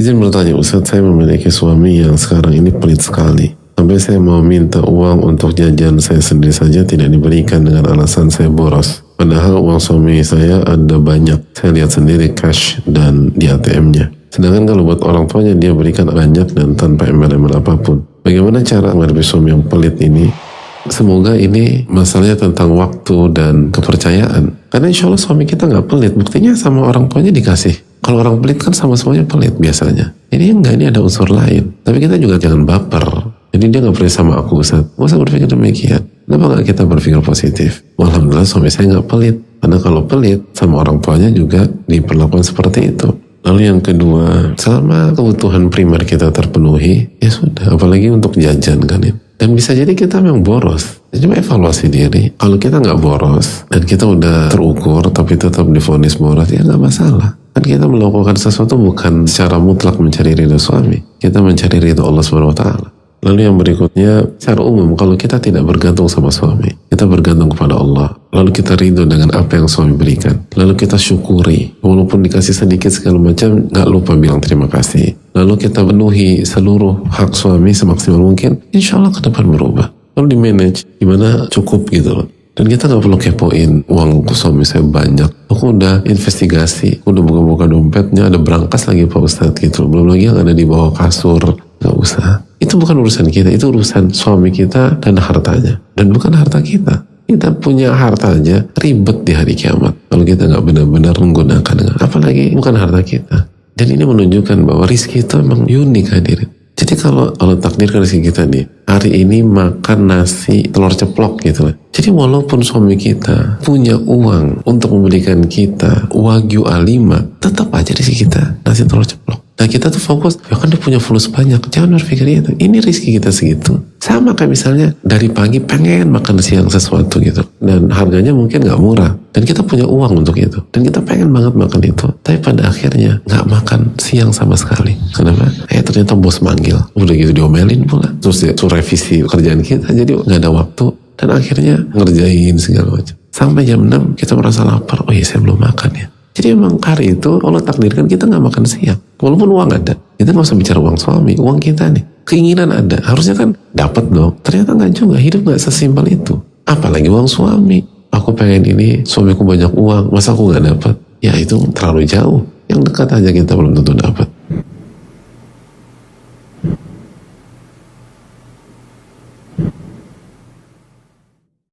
Izin bertanya Ustaz, saya memiliki suami yang sekarang ini pelit sekali. Sampai saya mau minta uang untuk jajan saya sendiri saja tidak diberikan dengan alasan saya boros. Padahal uang suami saya ada banyak. Saya lihat sendiri cash dan di ATM-nya. Sedangkan kalau buat orang tuanya dia berikan banyak dan tanpa embel-embel apapun. Bagaimana cara menghadapi suami yang pelit ini? Semoga ini masalahnya tentang waktu dan kepercayaan. Karena insya Allah suami kita nggak pelit. Buktinya sama orang tuanya dikasih. Kalau orang pelit kan sama-samanya pelit biasanya. Ini enggak, ini ada unsur lain. Tapi kita juga jangan baper. Jadi dia nggak percaya sama aku Ustaz. Nggak usah berpikir demikian. Kenapa nggak kita berpikir positif? Alhamdulillah suami saya nggak pelit. Karena kalau pelit sama orang tuanya juga diperlakukan seperti itu. Lalu yang kedua, selama kebutuhan primer kita terpenuhi, ya sudah. Apalagi untuk jajan kan ya. Dan bisa jadi kita memang boros. Coba evaluasi diri. Kalau kita nggak boros dan kita udah terukur tapi tetap divonis boros, ya nggak masalah. Kan kita melakukan sesuatu bukan secara mutlak mencari ridho suami. Kita mencari ridho Allah SWT. Lalu yang berikutnya, secara umum kalau kita tidak bergantung sama suami, kita bergantung kepada Allah. Lalu kita ridho dengan apa yang suami berikan. Lalu kita syukuri, walaupun dikasih sedikit segala macam, nggak lupa bilang terima kasih. Lalu kita penuhi seluruh hak suami semaksimal mungkin, insya Allah ke depan berubah. Lalu di manage, gimana cukup gitu loh. Dan kita nggak perlu kepoin uang suami saya banyak. Aku udah investigasi, aku udah buka-buka dompetnya, ada berangkas lagi Pak Ustadz gitu. Belum lagi yang ada di bawah kasur, nggak usah. Itu bukan urusan kita, itu urusan suami kita dan hartanya. Dan bukan harta kita. Kita punya harta aja ribet di hari kiamat. Kalau kita nggak benar-benar menggunakan, apalagi bukan harta kita. Dan ini menunjukkan bahwa rizki itu memang unik hadirin. Jadi kalau Allah takdirkan rezeki kita nih, hari ini makan nasi telur ceplok gitu lah. Jadi walaupun suami kita punya uang untuk memberikan kita Wagyu A5, tetap aja rezeki kita nasi telur ceplok. Nah kita tuh fokus, ya kan dia punya fulus banyak. Jangan berpikir itu, ini rezeki kita segitu. Sama kayak misalnya dari pagi pengen makan siang sesuatu gitu. Dan harganya mungkin gak murah. Dan kita punya uang untuk itu. Dan kita pengen banget makan itu. Tapi pada akhirnya gak makan siang sama sekali. Kenapa? Ternyata bos manggil. Udah gitu diomelin pula. Terus dia suruh revisi kerjaan kita. Jadi gak ada waktu. Dan akhirnya ngerjain segala macam. Sampai jam 6 kita merasa lapar. Oh iya saya belum makan ya. Jadi memang hari itu Allah takdirkan kita gak makan siang. Walaupun uang ada. Kita gak usah bicara uang suami. Uang kita nih. Keinginan ada. Harusnya kan dapat dong. Ternyata gak juga. Hidup gak sesimpel itu. Apalagi uang suami. Aku pengen ini. Suamiku banyak uang. Masa aku gak dapat? Ya itu terlalu jauh. Yang dekat aja kita belum tentu dapat.